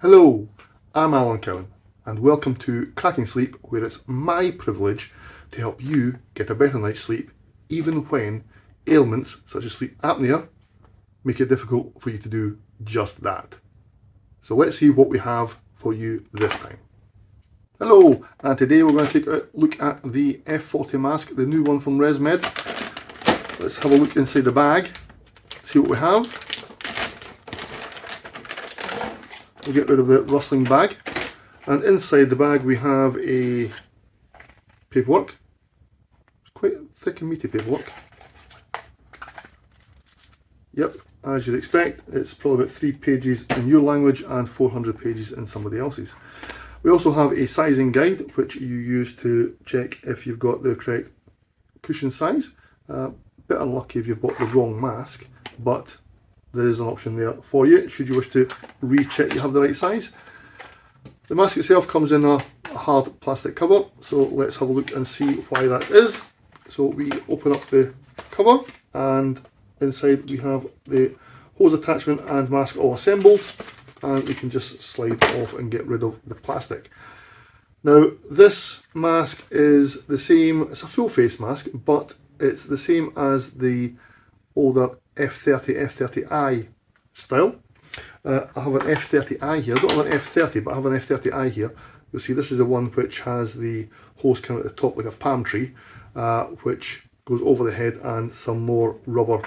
Hello, I'm Alan Cowan and welcome to Cracking Sleep, where it's my privilege to help you get a better night's sleep even when ailments such as sleep apnea make it difficult for you to do just that. So let's see what we have for you this time. Hello, and today we're going to take a look at the F40 mask, the new one from Resmed. Let's have a look inside the bag, see what we have. We'll get rid of the rustling bag, and inside the bag we have a paperwork. It's quite thick and meaty paperwork. Yep, as you'd expect, it's probably about 3 pages in your language and 400 pages in somebody else's. We also have a sizing guide which you use to check if you've got the correct cushion size. Bit unlucky if you've bought the wrong mask, but there is an option there for you should you wish to recheck you have the right size. The mask itself comes in a hard plastic cover, so let's have a look and see why that is. So we open up the cover, and inside we have the hose attachment and mask all assembled, and we can just slide off and get rid of the plastic. Now this mask is the same, it's a full face mask, but it's the same as the older F30, F30i style. I have an F30i here. I don't have an F30, but I have an F30i here. You'll see this is the one which has the hose coming at the top like a palm tree, which goes over the head, and some more rubber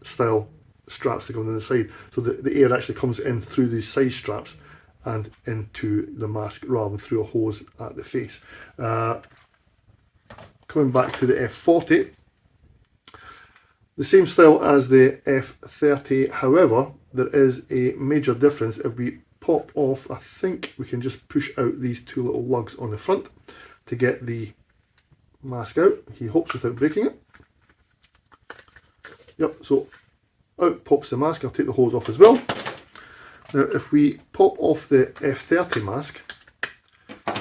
style straps that go on the side. So the air actually comes in through these side straps and into the mask rather than through a hose at the face. Coming back to the F40, the same style as the F30, however, there is a major difference. If we pop off, I think we can just push out these two little lugs on the front to get the mask out. He hopes without breaking it. Yep, so out pops the mask. I'll take the hose off as well. Now if we pop off the F30 mask,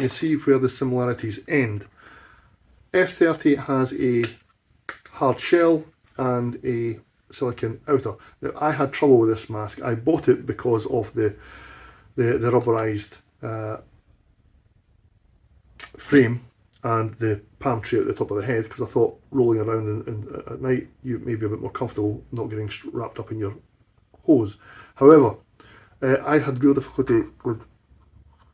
you see where the similarities end. F30 has a hard shell and a silicone outer. Now I had trouble with this mask. I bought it because of the rubberized frame and the palm tree at the top of the head, because I thought rolling around at night you may be a bit more comfortable not getting wrapped up in your hose. However, I had real difficulty with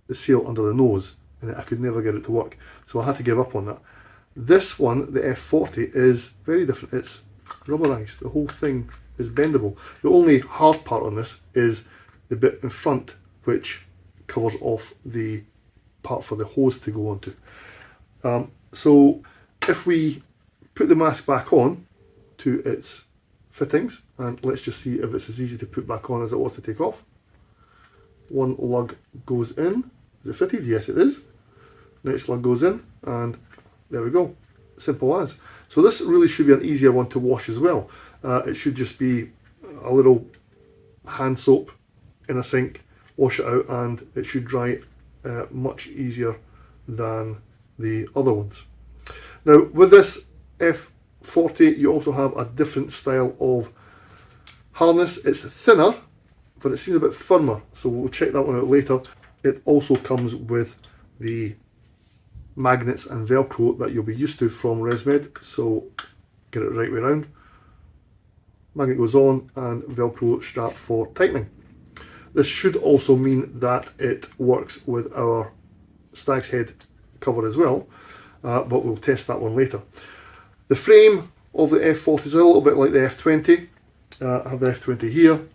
the seal under the nose and I could never get it to work, so I had to give up on that. This one, the F40, is very different. It's rubberized. The whole thing is bendable. The only hard part on this is the bit in front which covers off the part for the hose to go onto. So if we put the mask back on to its fittings, and let's just see if it's as easy to put back on as it was to take off. One lug goes in. Is it fitted? Yes, it is. Next lug goes in, and there we go. Simple as. So this really should be an easier one to wash as well. It should just be a little hand soap in a sink, wash it out, and it should dry much easier than the other ones. Now with this F40 you also have a different style of harness. It's thinner, but it seems a bit firmer, so we'll check that one out later. It also comes with the magnets and velcro that you'll be used to from Resmed, so get it right way around. Magnet goes on and velcro strap for tightening. This should also mean that it works with our stag's head cover as well, but we'll test that one later. The frame of the F40 is a little bit like the F20. I have the F20 here.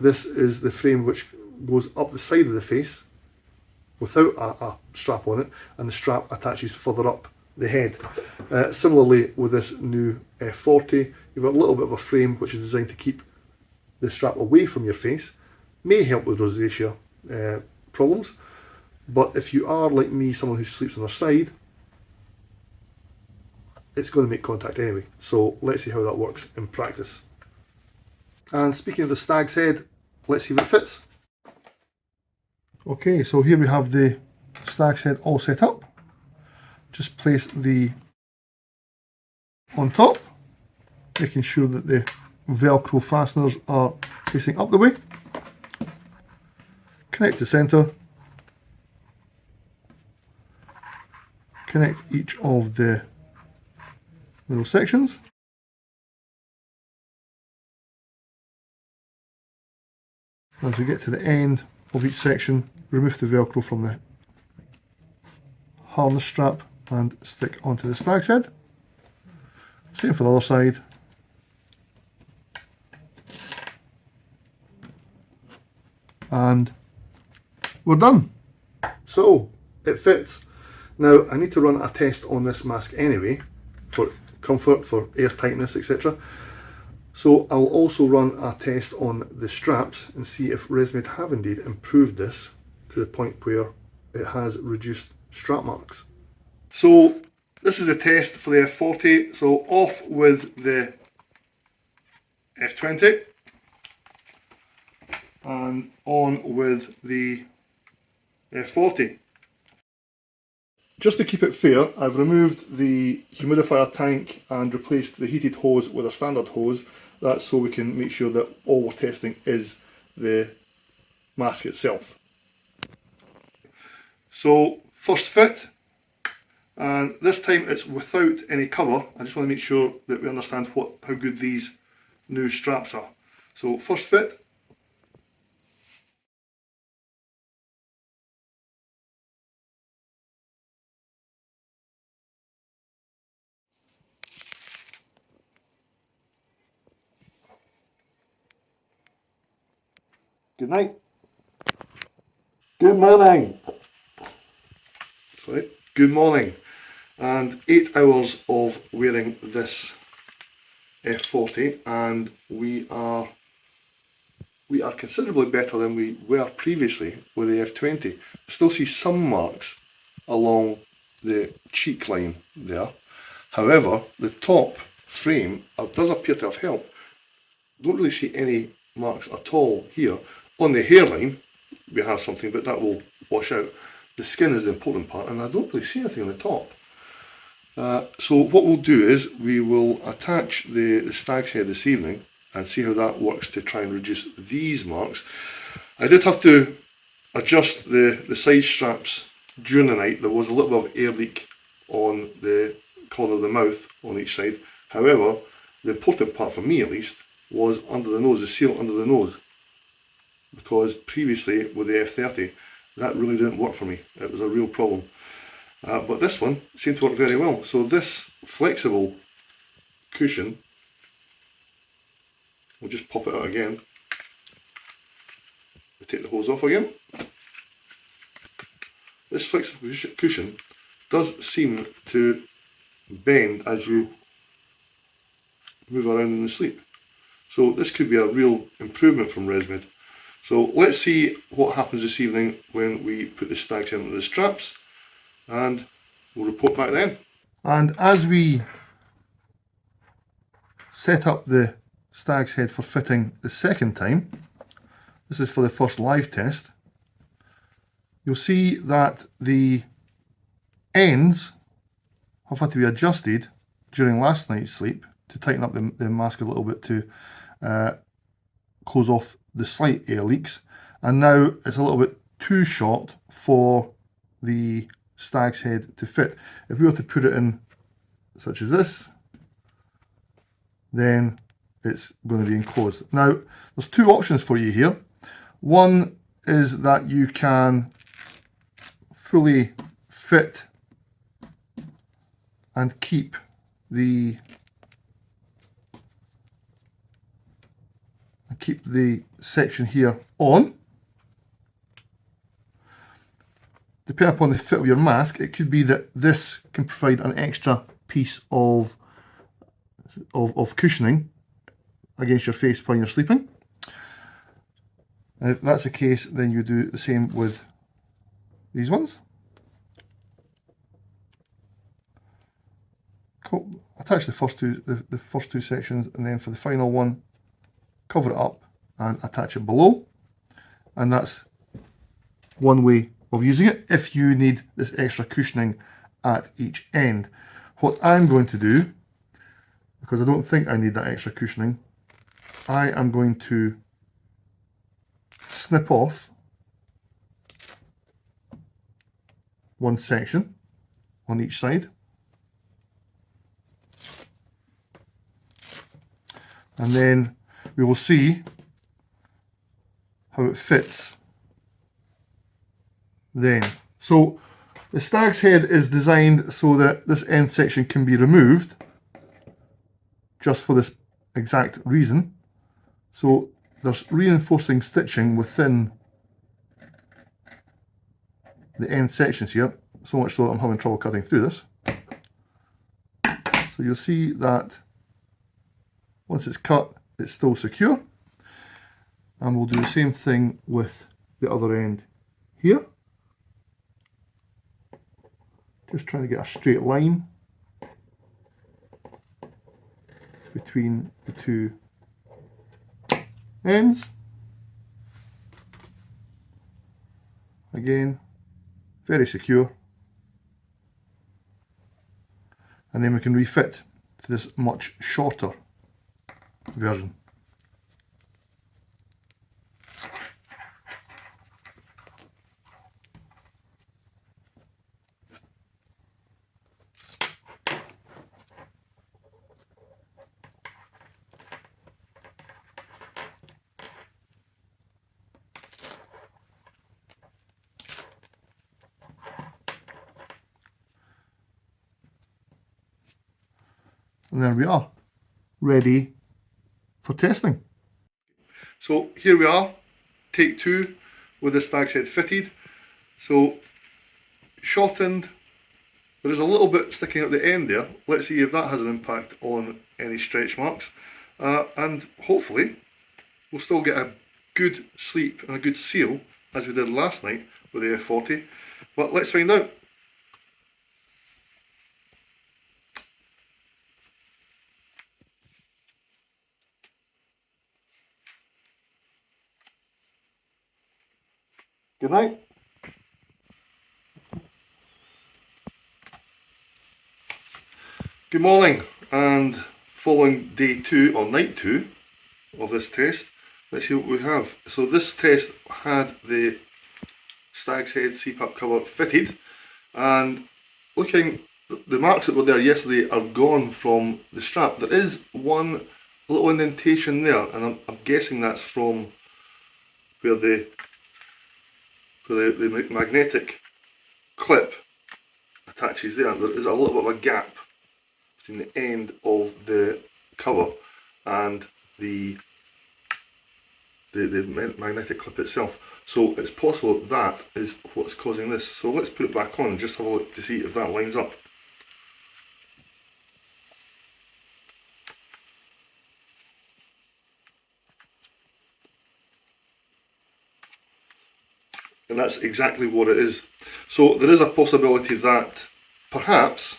This is the frame which goes up the side of the face without a strap on it, and the strap attaches further up the head. Similarly with this new F40, you've got a little bit of a frame which is designed to keep the strap away from your face. May help with rosacea problems, but if you are like me, someone who sleeps on their side, it's going to make contact anyway. So let's see how that works in practice. And speaking of the stag's head, let's see if it fits. Okay, so here we have the stag's head all set up. Just place the on top, making sure that the Velcro fasteners are facing up the way. connect to centre, connect each of the little sections. As we get to the end of each section, remove the Velcro from the harness strap and stick onto the stag's head. Same for the other side. And we're done. So it fits. Now I need to run a test on this mask anyway for comfort, for air tightness, etc. So I'll also run a test on the straps and see if Resmed have indeed improved this to the point where it has reduced strap marks. So this is a test for the F40. So off with the F20 and on with the F40. Just to keep it fair, I've removed the humidifier tank and replaced the heated hose with a standard hose. That's so we can make sure that all we're testing is the mask itself. So first fit, and this time it's without any cover. I just want to make sure that we understand how good these new straps are. So first fit. Good night. Good morning. Sorry. Good morning. And 8 hours of wearing this F40, and we are considerably better than we were previously with the F20. I still see some marks along the cheek line there. However, the top frame does appear to have helped. Don't really see any marks at all here. On the hairline, we have something, but that will wash out. The skin is the important part, and I don't really see anything on the top. So what we'll do is we will attach the stag's head this evening and see how that works to try and reduce these marks. I did have to adjust the side straps during the night. There was a little bit of air leak on the corner of the mouth on each side. However, the important part for me at least was under the nose, the seal under the nose. Because previously with the F30, that really didn't work for me. It was a real problem. But this one seemed to work very well. So this flexible cushion, we'll just pop it out again. We take the hose off again. This flexible cushion does seem to bend as you move around in the sleep. So this could be a real improvement from Resmed. So let's see what happens this evening when we put the stag's head into the straps, and we'll report back then. And as we set up the stag's head for fitting the second time, this is for the first live test, you'll see that the ends have had to be adjusted during last night's sleep to tighten up the mask a little bit to close off the slight air leaks, and now it's a little bit too short for the stag's head to fit. If we were to put it in such as this, then it's going to be enclosed. Now there's two options for you here. One is that you can fully fit and keep the section here on. Depending upon the fit of your mask, it could be that this can provide an extra piece of cushioning against your face when you're sleeping. And if that's the case, then you do the same with these ones. Cool. Attach the first two sections, and then for the final one, cover it up and attach it below. And that's one way of using it if you need this extra cushioning at each end. What I'm going to do, because I don't think I need that extra cushioning, I am going to snip off one section on each side. And then we will see how it fits then. So the stag's head is designed so that this end section can be removed just for this exact reason. So there's reinforcing stitching within the end sections here, so much so that I'm having trouble cutting through this. So you'll see that once it's cut, it's still secure. And we'll do the same thing with the other end here. Just trying to get a straight line between the two ends. Again, very secure. And then we can refit to this much shorter version. And there we are, ready for testing. So here we are, take two with the stag's head fitted. So shortened, there is a little bit sticking at the end there. Let's see if that has an impact on any stretch marks. And hopefully we'll still get a good sleep and a good seal as we did last night with the F40. But let's find out. Good night. Good morning, and following day 2 or night 2 of this test, let's see what we have. So this test had the stag's head CPAP cover fitted, and looking, the marks that were there yesterday are gone from the strap. There is one little indentation there, and I'm guessing that's from where the magnetic clip attaches there. There is a little bit of a gap between the end of the cover and the magnetic clip itself. So it's possible that is what's causing this. So let's put it back on and just have a look to see if that lines up. And that's exactly what it is. So there is a possibility that perhaps,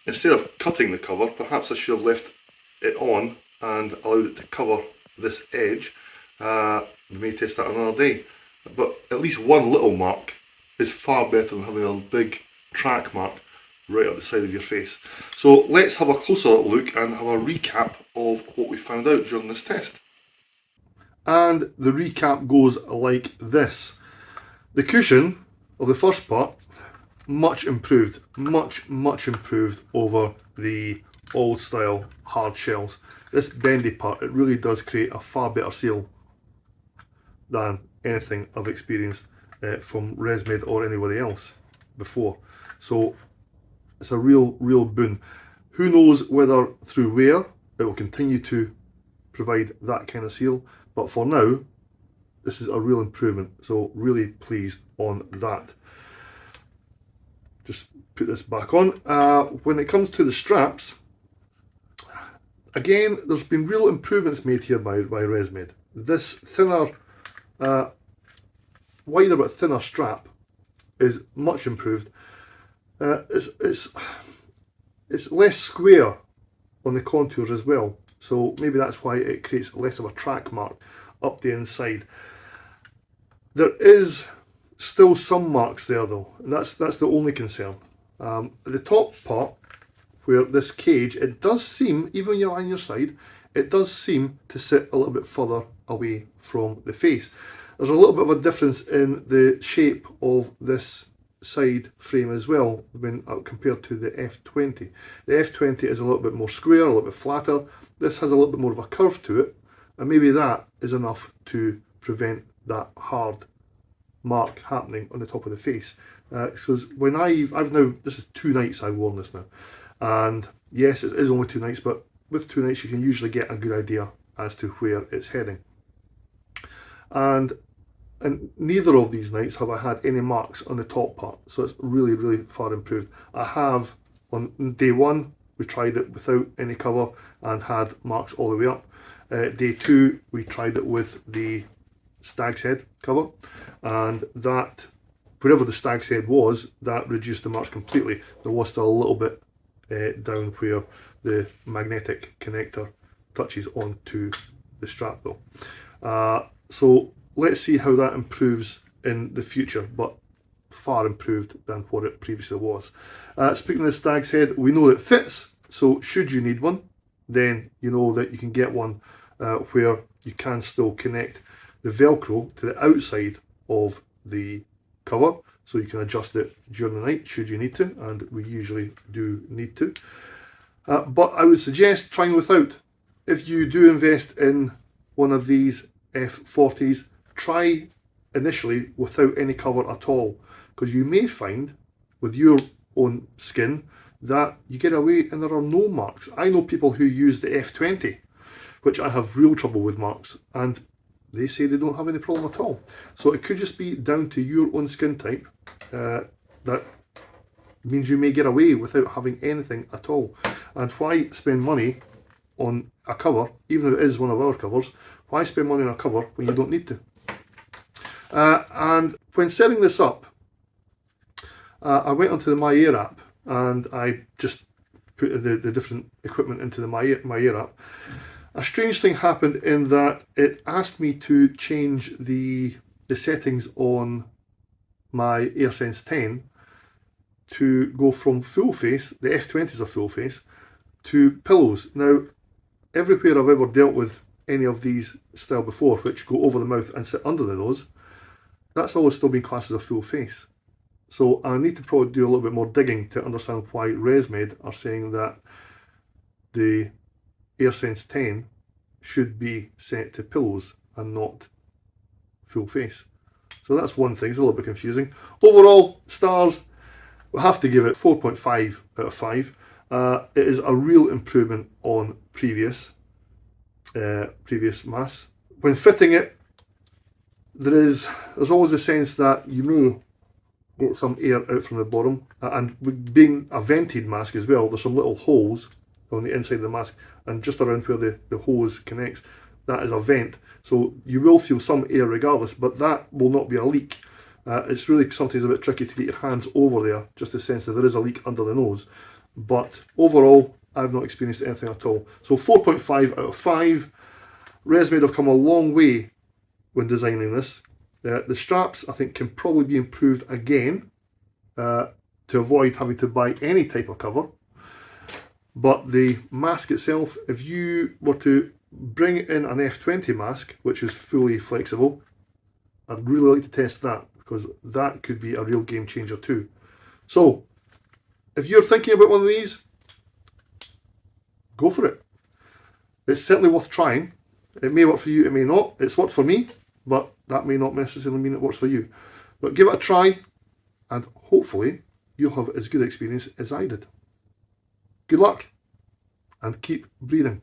instead of cutting the cover, perhaps I should have left it on and allowed it to cover this edge. We may test that another day. But at least one little mark is far better than having a big track mark right up the side of your face. So let's have a closer look and have a recap of what we found out during this test. And the recap goes like this. The cushion of the first part, much improved, much improved over the old style hard shells. This bendy part, it really does create a far better seal than anything I've experienced from Resmed or anybody else before. So it's a real boon. Who knows whether through wear it will continue to provide that kind of seal, but for now this is a real improvement, so really pleased on that. Just put this back on. When it comes to the straps, again, there's been real improvements made here by Resmed. This thinner, wider but thinner strap is much improved. It's less square on the contours as well, so maybe that's why it creates less of a track mark up the inside. There is still some marks there though, and that's the only concern. At the top part, where this cage, it does seem, even when you're on your side, it does seem to sit a little bit further away from the face. There's a little bit of a difference in the shape of this side frame as well when compared to the F20. The F20 is a little bit more square, a little bit flatter. This has a little bit more of a curve to it, and maybe that is enough to prevent that hard mark happening on the top of the face. Because when I've now, this is 2 nights I've worn this now, and yes, it is only 2 nights, but with 2 nights you can usually get a good idea as to where it's heading. And neither of these nights have I had any marks on the top part, so it's really, really far improved. I have, on day 1, we tried it without any cover and had marks all the way up. Day 2, we tried it with the stag's head cover, and that, wherever the stag's head was, that reduced the marks completely. There was still a little bit down where the magnetic connector touches onto the strap though. So let's see how that improves in the future, but far improved than what it previously was. Speaking of the stag's head, we know it fits, so should you need one, then you know that you can get one where you can still connect the Velcro to the outside of the cover, so you can adjust it during the night should you need to, and we usually do need to. But I would suggest trying without. If you do invest in one of these F40s, try initially without any cover at all, because you may find with your own skin that you get away and there are no marks. I know people who use the F20, which I have real trouble with marks, and they say they don't have any problem at all. So it could just be down to your own skin type. That means you may get away without having anything at all. And why spend money on a cover, even if it is one of our covers? Why spend money on a cover when you don't need to? And when setting this up, I went onto the My Air app and I just put the different equipment into the My Air app. A strange thing happened in that it asked me to change the settings on my AirSense 10 to go from full face, the F20s are full face, to pillows. Now, everywhere I've ever dealt with any of these style before, which go over the mouth and sit under the nose, that's always still been classed as a full face. So I need to probably do a little bit more digging to understand why Resmed are saying that the AirSense 10 should be set to pillows and not full face. So that's one thing, it's a little bit confusing. Overall, stars, we'll have to give it 4.5 out of 5. It is a real improvement on previous masks. When fitting it, there's always a sense that you may get some air out from the bottom, and being a vented mask as well, there's some little holes on the inside of the mask, and just around where the hose connects, that is a vent, so you will feel some air regardless, but that will not be a leak. It's really sometimes a bit tricky to get your hands over there, just to sense that there is a leak under the nose, but overall I've not experienced anything at all. So 4.5 out of 5. Resmed have come a long way when designing this. The straps, I think, can probably be improved again to avoid having to buy any type of cover. But the mask itself, if you were to bring in an F20 mask, which is fully flexible, I'd really like to test that, because that could be a real game changer too. So, if you're thinking about one of these, go for it. It's certainly worth trying. It may work for you, it may not. It's worked for me, but that may not necessarily mean it works for you. But give it a try, and hopefully you'll have as good experience as I did. Good luck, and keep breathing.